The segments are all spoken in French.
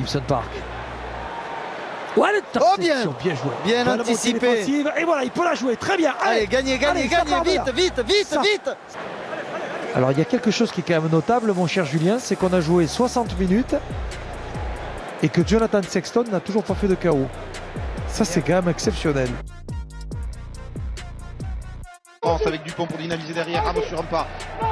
Gibson Park. Ouais, l'interception, bien joué. Bien anticipé. Et voilà, il peut la jouer, très bien. Allez, gagnez, vite. Alors, il y a quelque chose qui est quand même notable, mon cher Julien, c'est qu'on a joué 60 minutes et que Jonathan Sexton n'a toujours pas fait de KO. Ça, c'est quand même exceptionnel. Avec Dupont pour dynamiser derrière, Ramos sur un pas.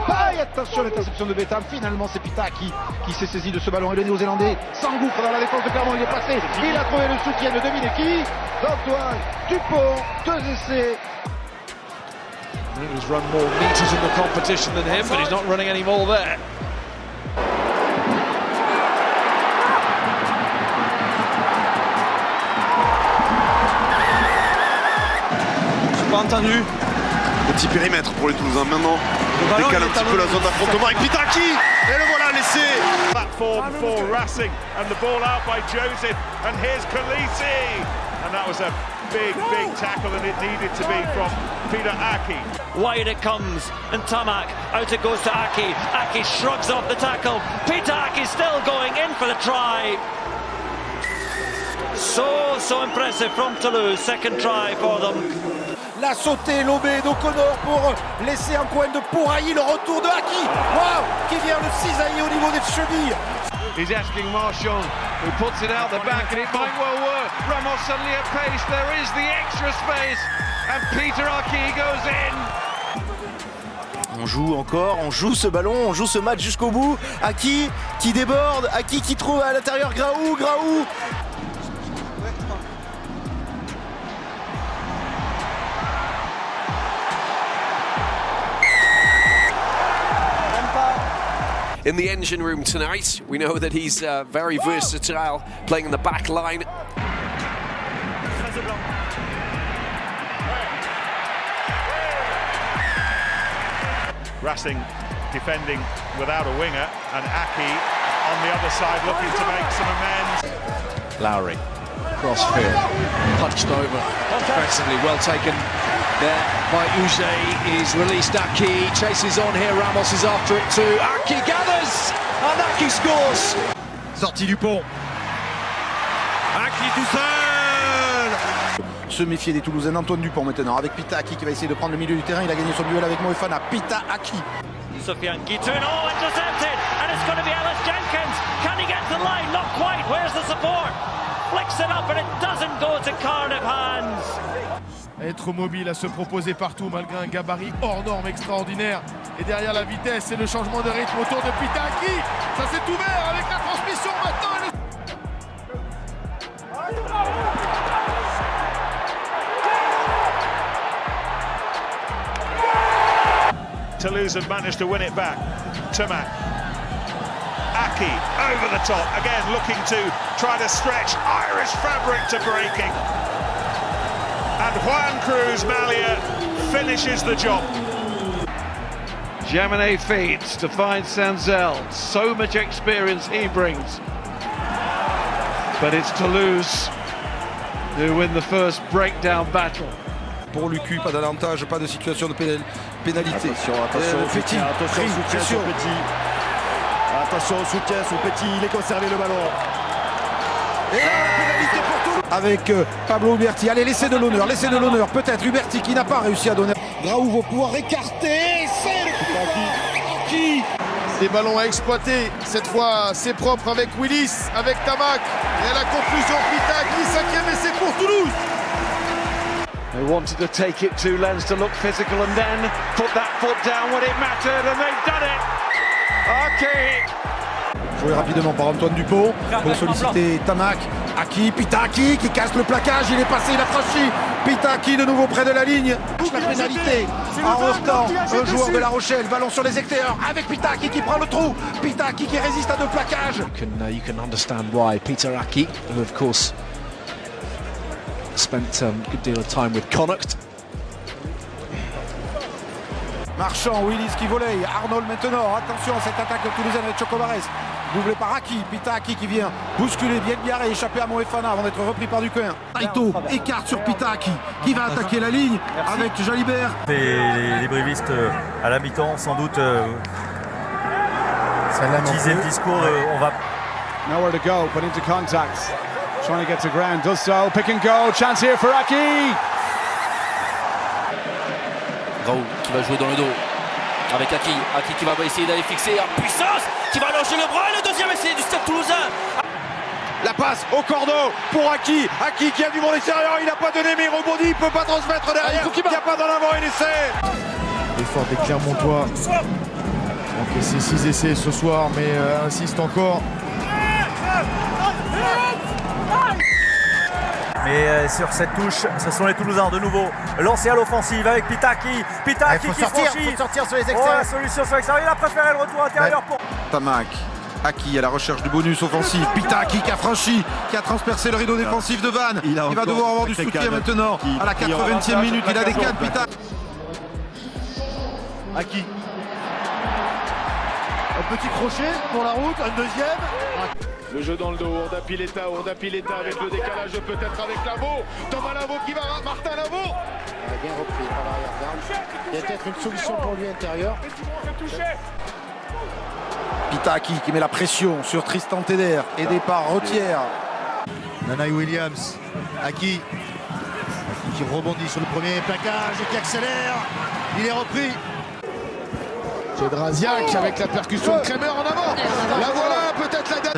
Aïe, attention, l'interception de Betham. Finalement, c'est Pita qui s'est saisi de ce ballon. Et le Néo-Zélandais s'engouffre dans la défense de Clermont. Il est passé. Il a trouvé le soutien de devinez qui d'Antoine Dupont. 2 essais. He's run more meters in the competition than him, but he's not running any more there. J'ai pas entendu. Petit périmètre pour les Toulousains maintenant. Décale un petit peu la zone d'affrontement avec Pitaki. Et le voilà laissé. Platform for Racing and the ball out by Joseph. And here's Khaleesi. And that was a big tackle and it needed to be from Peter Aki. Wide it comes and Tamak out it goes to Aki. Aki shrugs off the tackle. Peter Aki still going in for the try. So impressive from Toulouse. Second try for them. La sautée lobée d'O'Connor pour laisser un coin de Pourailly, le retour de Aki. Waouh, qui vient le cisailler au niveau des chevilles. He's asking Marchand, who puts it out the back, and it might well work. Ramos suddenly at pace, there is the extra space, and Peter Aki goes in. On joue encore, on joue ce ballon, on joue ce match jusqu'au bout. Aki qui déborde, Aki qui trouve à l'intérieur Graou. In the engine room tonight, we know that he's very versatile, playing in the back line. Racing defending without a winger and Aki on the other side looking to make some amends. Lowry, crossfield, punched over, offensively well taken there by Uge. He's released Aki, chases on here, Ramos is after it too. Aki gathers, and Aki scores. Sortie Dupont. Aki tout seul. Se méfier des Toulousains, Antoine Dupont maintenant avec Pita Aki qui va essayer de prendre le milieu du terrain. Il a gagné son duel avec Moefana. Pita Aki. Sofiane Guitoun, intercepted, and it's going to be Ellis Jenkins. Can he get to the line? Not quite. Where's the support? Flicks it up, and it doesn't go to Cardiff hands. Être mobile, à se proposer partout malgré un gabarit hors norme extraordinaire. Et derrière la vitesse et le changement de rythme autour de Pita Aki. Ça s'est ouvert avec la transmission maintenant. Toulouse have managed to win it back. Tamak. Aki over the top, again looking to try to stretch Irish fabric to breaking. And Juan Cruz Malia finishes the job. Jaminet feeds to find Sanzel. So much experience he brings. But it's Toulouse who win the first breakdown battle. Pour l'UQ, pas d'avantage, pas de situation de pénalité. Attention au soutien, attention au soutien sur Petit, il est conservé le ballon. Et la pénalité pour tout. Avec Pablo Uberti. Allez, laissez de l'honneur, peut-être Uberti qui n'a pas réussi à donner. Graou va pouvoir écarter. C'est le qui. Des ballons à exploiter. Cette fois, c'est propre avec Willis, avec Tamak. Et la conclusion, Pita Aki, 5e essai pour Toulouse. They wanted to take it to Lens to look physical and then put that foot down when it mattered, and they've done it. Aki. Joué rapidement par Antoine Dupont pour solliciter Tamak. Aki, Pita Aki qui casse le plaquage, il est passé, il a franchi. Pita Aki de nouveau près de la ligne. La pénalité en heurtant un joueur de La Rochelle. Ballon sur les extérieurs avec Pita Aki qui prend le trou. Pita Aki qui résiste à deux plaquages. You can understand why Peter Aki, who of course spent a good deal of time with Connacht. Marchand, Willis qui volaille, Arnold maintenant, attention à cette attaque de Toulousaine avec Chocobares, doublé par Aki, Pita Aki qui vient bousculer Bielbiaré et échapper à Moefana avant d'être repris par Duquin. Taito écarte sur Pita Aki qui va attaquer la ligne avec Jalibert. Les brévistes à la mi-temps sans doute utiliser le discours on va Nowhere to go, but into contact. Trying to get to ground, does so. Pick and go, chance here for Aki. Raoult qui va jouer dans le dos avec Aki. Aki qui va essayer d'aller fixer en puissance, qui va lancer le bras. Et le deuxième essai du Stade Toulousain. La passe au cordeau pour Aki. Aki qui a du monde extérieur, il n'a pas donné mais il rebondit, il ne peut pas transmettre derrière. Il n'y a pas d'en avant, il essaie. L'effort des Clermontois. Ok, c'est 6 essais ce soir, mais insiste encore. Mais sur cette touche, ce sont les Toulousains de nouveau lancés à l'offensive avec Pitaki. Pitaki qui franchit. Faut sortir sur les extérieurs. La solution sur l'extérieur. Il a préféré le retour intérieur pour Tamac. Aki à la recherche du bonus offensif. Pitaki qui a franchi, qui a transpercé le rideau défensif de Vannes. Il va devoir avoir du soutien maintenant. À la 80e minute, il a des cannes. Pitaki. Aki. Un petit crochet pour la route, un deuxième. Le jeu dans le dos, Ourda Pileta avec le décalage peut-être avec Lavaux. Thomas Lavaux qui va, Martin Lavaux. Bien repris par l'arrière-garde. Il y a peut-être une solution pour lui intérieur. Pitaki qui met la pression sur Tristan Teder, aidé par Rottière. Nanaï Williams, Aki qui rebondit sur le premier plaquage et qui accélère. Il est repris. Draziak avec la percussion de Kremer en avant. La voilà, peut-être la date.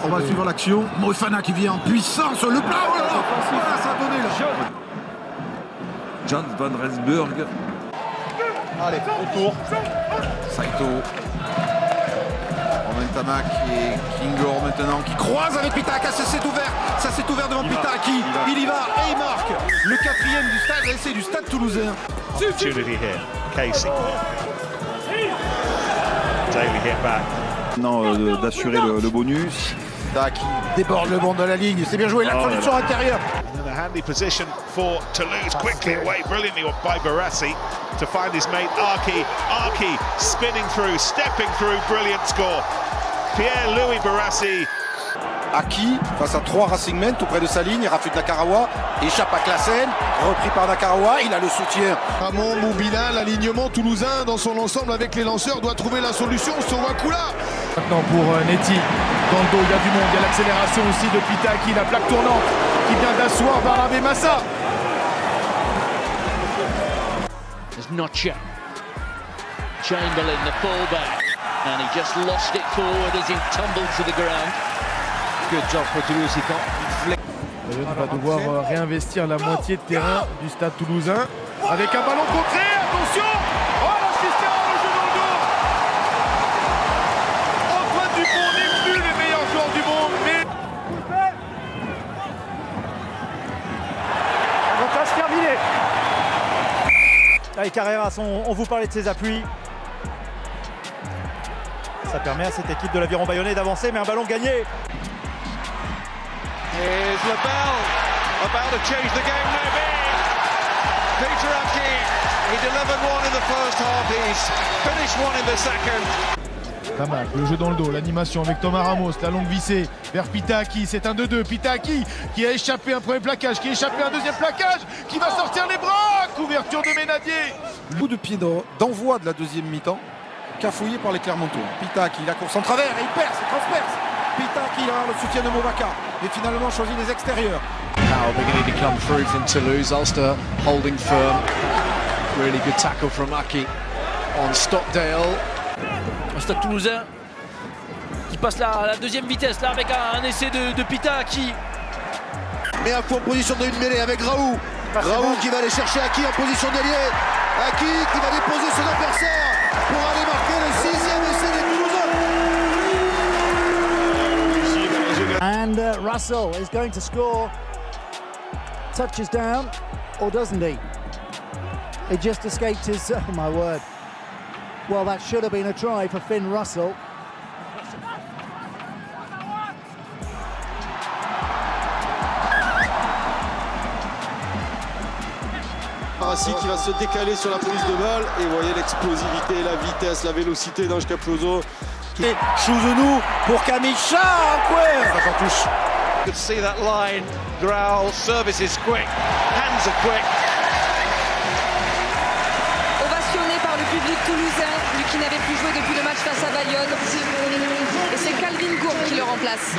On va suivre l'action. Moefana qui vient en puissance. Le plat, voilà, ça a donné là. Jan van Rensburg. Allez, autour. Saito. Romain Tamac et Kingor maintenant qui croise avec Pitaki. Ça s'est ouvert devant Pitaki. Il y va et il marque. Le 4e du stade, l'essai du Stade Toulousain. Opportunity here. Casey. Daly hit back. Non, d'assurer le bonus. Pitaki déborde le banc de la ligne. C'est bien joué, la solution intérieure. And a handy position for Toulouse. Quickly away, brilliantly by Barassi to find his mate Arki. Arki spinning through, stepping through, brilliant score. Pierre-Louis Barassi. Aki face à 3 Racing Men tout près de sa ligne, Rafut Nakarawa échappe à Classen, repris par Nakarawa, il a le soutien. Ramon Moubila, l'alignement toulousain dans son ensemble avec les lanceurs doit trouver la solution. Sowakula. Maintenant pour Neti, dans le dos il y a du monde, il y a l'accélération aussi de Pitaki, la plaque tournante qui vient d'asseoir Barabé Massa. There's Notcha. Chamberlain, the fullback, and he just lost it forward as he tumbled to the ground. Good job for Toulouse. Il va devoir réinvestir la moitié de terrain du Stade Toulousain avec un ballon contré. Attention! Oh la Cistera, le jeu dans le dos! Antoine Dupont n'est plus les meilleurs joueurs du monde, mais avantage terminé. Allez, Carreras, on vous parlait de ses appuis. Ça permet à cette équipe de l'Aviron Bayonnais d'avancer, mais un ballon gagné. Here's Labelle, about to change the game maybe. Peter Aki, he delivered one in the first half, he's finished one in the second. Pas mal, le jeu dans le dos, l'animation avec Thomas Ramos, la longue vissée vers Pitaki, c'est un 2-2, Pitaki qui a échappé un premier plaquage, qui a échappé un deuxième plaquage, qui va sortir les bras, couverture de Ménadier. Coup de pied d'envoi de la deuxième mi-temps, cafouillé par les Clermontois. Pitaki, la course en travers, et il perce, il transperce. Pitaki a le soutien de Movaka, et finalement choisit les extérieurs. Now beginning to come through from Toulouse, Ulster holding firm. Really good tackle from Aki on Stockdale. Un Stade Toulousain qui passe la deuxième vitesse là avec un essai de Pitaki. Mais un coup en position de une mêlée avec Raoult. Raoult qui va aller chercher Aki en position d'ailier. Aki qui va déposer son adversaire pour aller marquer le 6e essai des Toulousains. And Russell is going to score. Touches down, or doesn't he? It just escaped his, oh my word. Well, that should have been a try for Finn Russell. Barassi qui va se décaler sur la prise de balle. Et vous voyez l'explosivité, la vitesse, la vélocité d'Ange Caploso. Sous genou pour Camille Charles. Ça touche. You could see that line. Growl, service is quick, hands are quick. Ovationné par le public. but toulousain, lui qui n'avait plus joué depuis le match face à Bayonne. Et c'est Calvin Gourde qui le remplace.